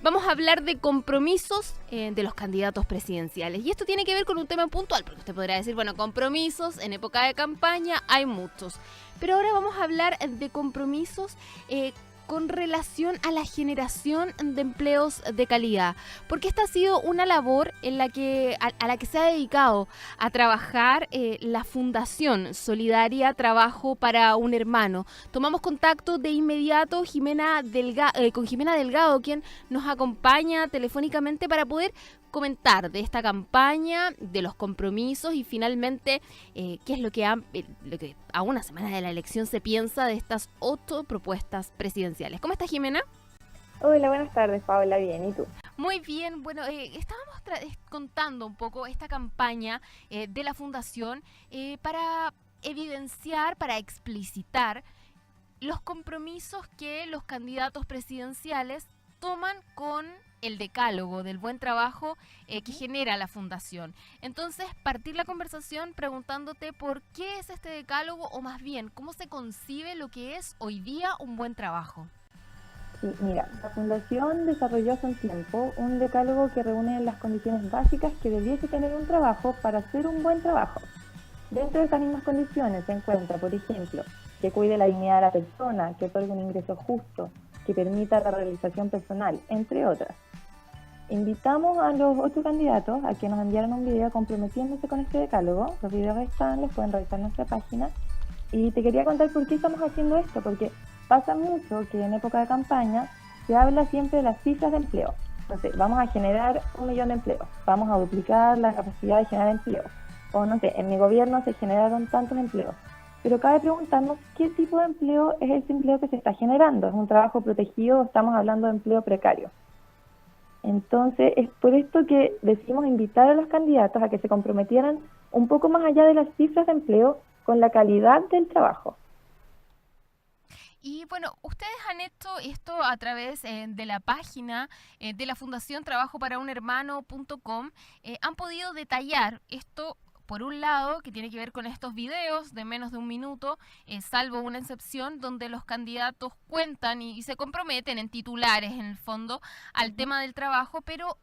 vamos a hablar de compromisos de los candidatos presidenciales. Y esto tiene que ver con un tema puntual, porque usted podrá decir, bueno, compromisos en época de campaña hay muchos. Pero ahora vamos a hablar de compromisos con relación a la generación de empleos de calidad, porque esta ha sido una labor en la que, a la que se ha dedicado a trabajar la Fundación Solidaria Trabajo para un Hermano. Tomamos contacto de inmediato con Jimena Delgado, quien nos acompaña telefónicamente para poder comentar de esta campaña, de los compromisos y finalmente qué es lo que a una semana de la elección se piensa de estas 8 propuestas presidenciales. ¿Cómo estás, Jimena? Hola, buenas tardes, Paola. Bien, ¿y tú? Muy bien. Bueno, estábamos contando un poco esta campaña de la Fundación para evidenciar, para explicitar los compromisos que los candidatos presidenciales toman con el decálogo del buen trabajo que genera la Fundación. Entonces, partir la conversación preguntándote por qué es este decálogo, o más bien, cómo se concibe lo que es hoy día un buen trabajo. Sí, mira, la Fundación desarrolló hace un tiempo un decálogo que reúne las condiciones básicas que debiese tener un trabajo para hacer un buen trabajo. Dentro de estas mismas condiciones se encuentra, por ejemplo, que cuide la dignidad de la persona, que otorgue un ingreso justo, que permita la realización personal, entre otras. Invitamos a los 8 candidatos a que nos enviaran un video comprometiéndose con este decálogo. Los videos están, los pueden revisar en nuestra página. Y te quería contar por qué estamos haciendo esto, porque pasa mucho que en época de campaña se habla siempre de las cifras de empleo. Entonces, vamos a generar 1 millón de empleos, vamos a duplicar la capacidad de generar empleo. O no sé, en mi gobierno se generaron tantos empleos. Pero cabe preguntarnos qué tipo de empleo es ese empleo que se está generando. ¿Es un trabajo protegido o estamos hablando de empleo precario? Entonces, es por esto que decidimos invitar a los candidatos a que se comprometieran un poco más allá de las cifras de empleo con la calidad del trabajo. Y bueno, ustedes han hecho esto a través de la página de la Fundación trabajoparaunhermano.com. Han podido detallar esto. Por un lado, que tiene que ver con estos videos de menos de 1 minuto, salvo una excepción, donde los candidatos cuentan y se comprometen en titulares, en el fondo, al tema del trabajo, pero,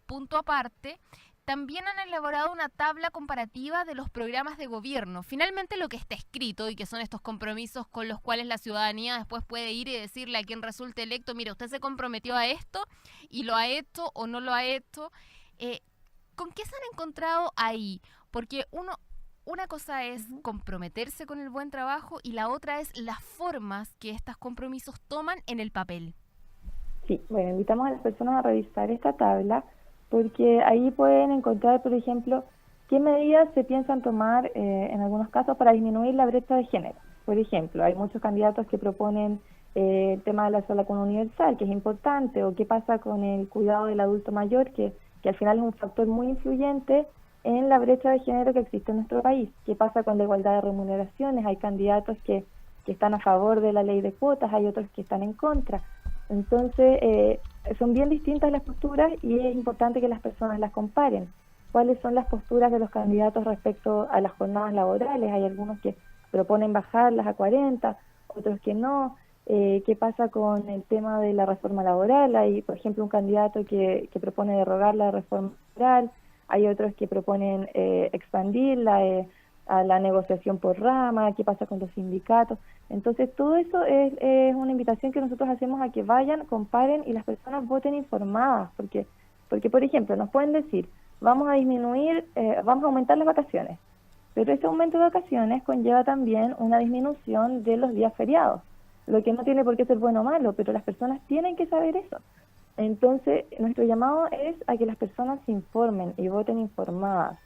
punto aparte, también han elaborado una tabla comparativa de los programas de gobierno. Finalmente, lo que está escrito y que son estos compromisos con los cuales la ciudadanía después puede ir y decirle a quien resulte electo, mire, usted se comprometió a esto y lo ha hecho o no lo ha hecho. ¿Con qué se han encontrado ahí? Porque una cosa es comprometerse con el buen trabajo y la otra es las formas que estos compromisos toman en el papel. Sí, bueno, invitamos a las personas a revisar esta tabla porque ahí pueden encontrar, por ejemplo, qué medidas se piensan tomar en algunos casos para disminuir la brecha de género. Por ejemplo, hay muchos candidatos que proponen el tema de la sola cuna universal, que es importante, o qué pasa con el cuidado del adulto mayor, que al final es un factor muy influyente en la brecha de género que existe en nuestro país. ¿Qué pasa con la igualdad de remuneraciones? Hay candidatos que están a favor de la ley de cuotas, hay otros que están en contra. Entonces, son bien distintas las posturas y es importante que las personas las comparen. ¿Cuáles son las posturas de los candidatos respecto a las jornadas laborales? Hay algunos que proponen bajarlas a 40, otros que no. ¿Qué pasa con el tema de la reforma laboral? Hay, por ejemplo, un candidato que propone derogar la reforma laboral. Hay otros que proponen expandirla a la negociación por rama. ¿Qué pasa con los sindicatos? Entonces, todo eso es una invitación que nosotros hacemos a que vayan, comparen y las personas voten informadas. Porque por ejemplo, nos pueden decir, vamos a aumentar las vacaciones. Pero ese aumento de vacaciones conlleva también una disminución de los días feriados. Lo que no tiene por qué ser bueno o malo, pero las personas tienen que saber eso. Entonces, nuestro llamado es a que las personas se informen y voten informadas.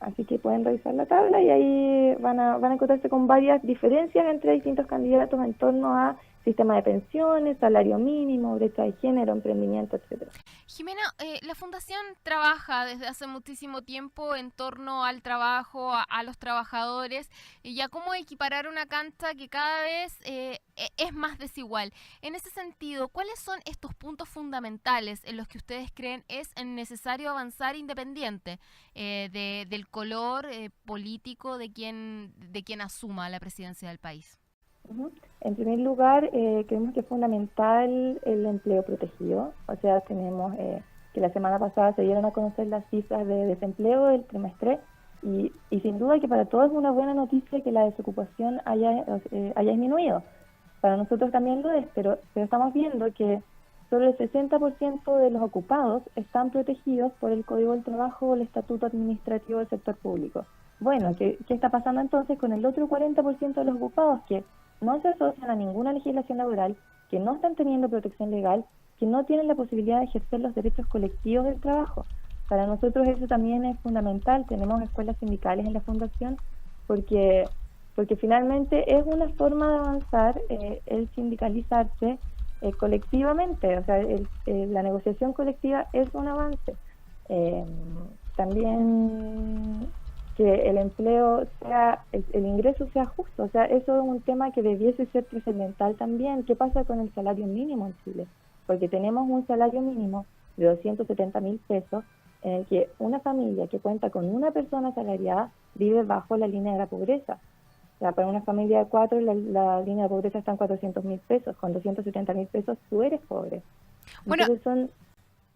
Así que pueden revisar la tabla y ahí van a encontrarse con varias diferencias entre distintos candidatos en torno a sistema de pensiones, salario mínimo, brecha de género, emprendimiento, etcétera. Jimena, la Fundación trabaja desde hace muchísimo tiempo en torno al trabajo, a los trabajadores, y a cómo equiparar una cancha que cada vez es más desigual. En ese sentido, ¿cuáles son estos puntos fundamentales en los que ustedes creen es necesario avanzar independiente del color político de quien asuma la presidencia del país? Ujú. En primer lugar, creemos que es fundamental el empleo protegido. O sea, tenemos que la semana pasada se dieron a conocer las cifras de desempleo del trimestre y sin duda que para todos es una buena noticia que la desocupación haya disminuido. Para nosotros también lo es, pero estamos viendo que solo el 60% de los ocupados están protegidos por el Código del Trabajo o el Estatuto Administrativo del Sector Público. Bueno, ¿qué está pasando entonces con el otro 40% de los ocupados que no se asocian a ninguna legislación laboral, que no están teniendo protección legal, que no tienen la posibilidad de ejercer los derechos colectivos del trabajo? Para nosotros eso también es fundamental. Tenemos escuelas sindicales en la fundación porque, porque finalmente es una forma de avanzar el sindicalizarse colectivamente. O sea, la negociación colectiva es un avance. Eh, También que el empleo sea, el ingreso sea justo, o sea, eso es un tema que debiese ser trascendental también. ¿Qué pasa con el salario mínimo en Chile? Porque tenemos un salario mínimo de 270.000 pesos en el que una familia que cuenta con una persona asalariada vive bajo la línea de la pobreza. O sea, para una familia de cuatro la línea de pobreza está en 400.000 pesos, con 270.000 pesos tú eres pobre. Bueno, Entonces son...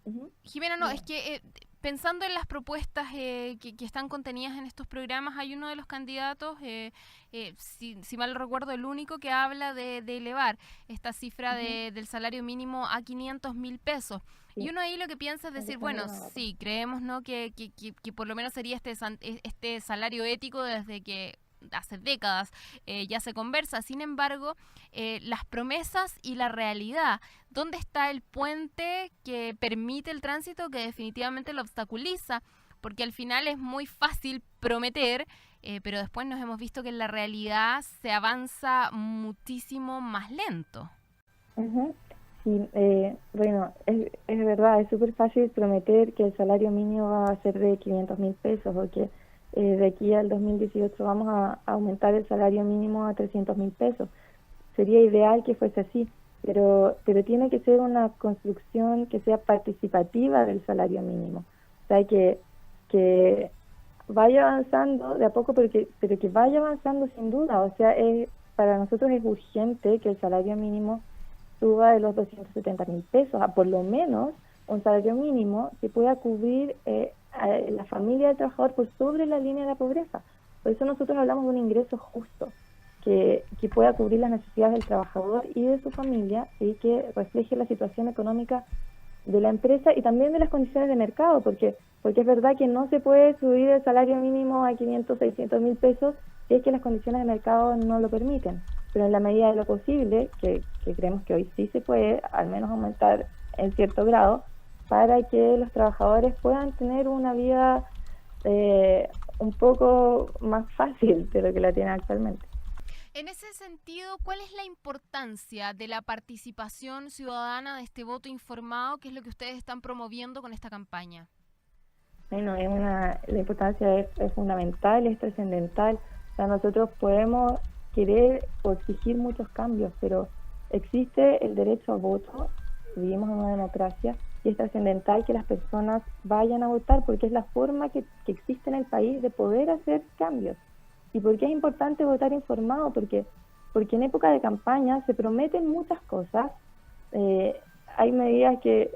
Uh-huh. Jimena, no, es que pensando en las propuestas que están contenidas en estos programas, hay uno de los candidatos, si mal no recuerdo, el único que habla de elevar esta cifra del salario mínimo a 500.000 pesos. Sí. Y uno ahí lo que piensa es decir, bueno, sí, creemos, ¿no?, que por lo menos sería este salario ético desde que hace décadas ya se conversa. Sin embargo, las promesas y la realidad, ¿dónde está el puente que permite el tránsito, que definitivamente lo obstaculiza? Porque al final es muy fácil prometer, pero después nos hemos visto que en la realidad se avanza muchísimo más lento. Uh-huh. Sí, bueno, es verdad, es súper fácil prometer que el salario mínimo va a ser de 500.000 pesos o que de aquí al 2018 vamos a aumentar el salario mínimo a 300.000 pesos. Sería ideal que fuese así, pero tiene que ser una construcción que sea participativa del salario mínimo. O sea, que vaya avanzando de a poco, pero que vaya avanzando sin duda. O sea, para nosotros es urgente que el salario mínimo suba de los 270.000 pesos a por lo menos un salario mínimo que pueda cubrir a la familia del trabajador por sobre la línea de la pobreza. Por eso nosotros hablamos de un ingreso justo, que pueda cubrir las necesidades del trabajador y de su familia y que refleje la situación económica de la empresa y también de las condiciones de mercado, porque es verdad que no se puede subir el salario mínimo a 500, 600.000 pesos si es que las condiciones de mercado no lo permiten. Pero en la medida de lo posible, que creemos que hoy sí se puede, al menos aumentar en cierto grado, para que los trabajadores puedan tener una vida un poco más fácil de lo que la tienen actualmente. En ese sentido, ¿cuál es la importancia de la participación ciudadana, de este voto informado, que es lo que ustedes están promoviendo con esta campaña? Bueno, la importancia es fundamental, es trascendental. O sea, nosotros podemos querer o exigir muchos cambios, pero existe el derecho a voto, vivimos en una democracia, y es trascendental que las personas vayan a votar porque es la forma que existe en el país de poder hacer cambios. ¿Y por qué es importante votar informado? Porque en época de campaña se prometen muchas cosas, hay medidas que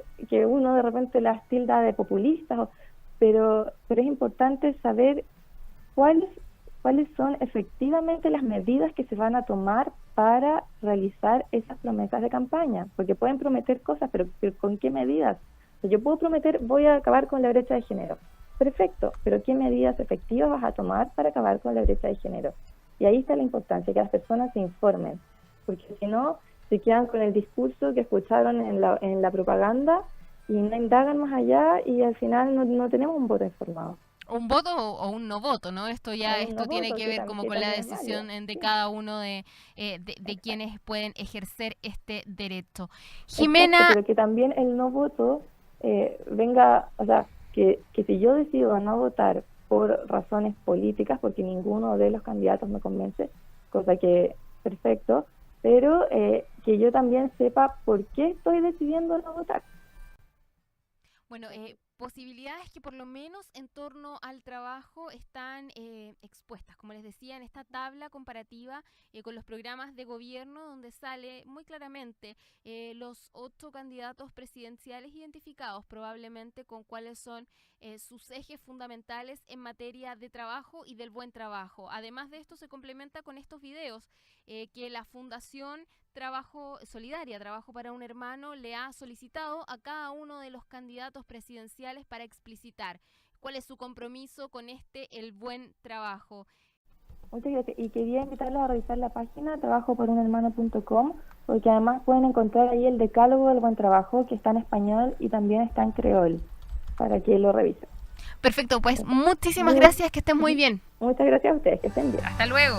uno de repente las tilda de populistas, pero es importante saber cuáles son efectivamente las medidas que se van a tomar para realizar esas promesas de campaña, porque pueden prometer cosas, pero ¿con qué medidas? O sea, yo puedo prometer, voy a acabar con la brecha de género. Perfecto, pero ¿qué medidas efectivas vas a tomar para acabar con la brecha de género? Y ahí está la importancia, que las personas se informen, porque si no, se quedan con el discurso que escucharon en la propaganda y no indagan más allá y al final no tenemos un voto informado. Un voto o un no voto, ¿no? Esto tiene que ver como con la decisión de cada uno de quienes pueden ejercer este derecho. Jimena... Exacto, pero que también el no voto venga, o sea, que si yo decido no votar por razones políticas, porque ninguno de los candidatos me convence, cosa que perfecto, pero que yo también sepa por qué estoy decidiendo no votar. Bueno, posibilidades que por lo menos en torno al trabajo están expuestas, como les decía, en esta tabla comparativa con los programas de gobierno, donde sale muy claramente los 8 candidatos presidenciales identificados, probablemente con cuáles son sus ejes fundamentales en materia de trabajo y del buen trabajo. Además de esto, se complementa con estos videos que la Fundación Trabajo Solidaria, Trabajo para un Hermano, le ha solicitado a cada uno de los candidatos presidenciales para explicitar cuál es su compromiso con el buen trabajo. Muchas gracias. Y quería invitarlos a revisar la página trabajoporunhermano.com, porque además pueden encontrar ahí el decálogo del buen trabajo, que está en español y también está en creol, para que lo revisen. Perfecto, pues muchísimas gracias, que estén muy bien. Muchas gracias a ustedes, que estén bien. Hasta luego.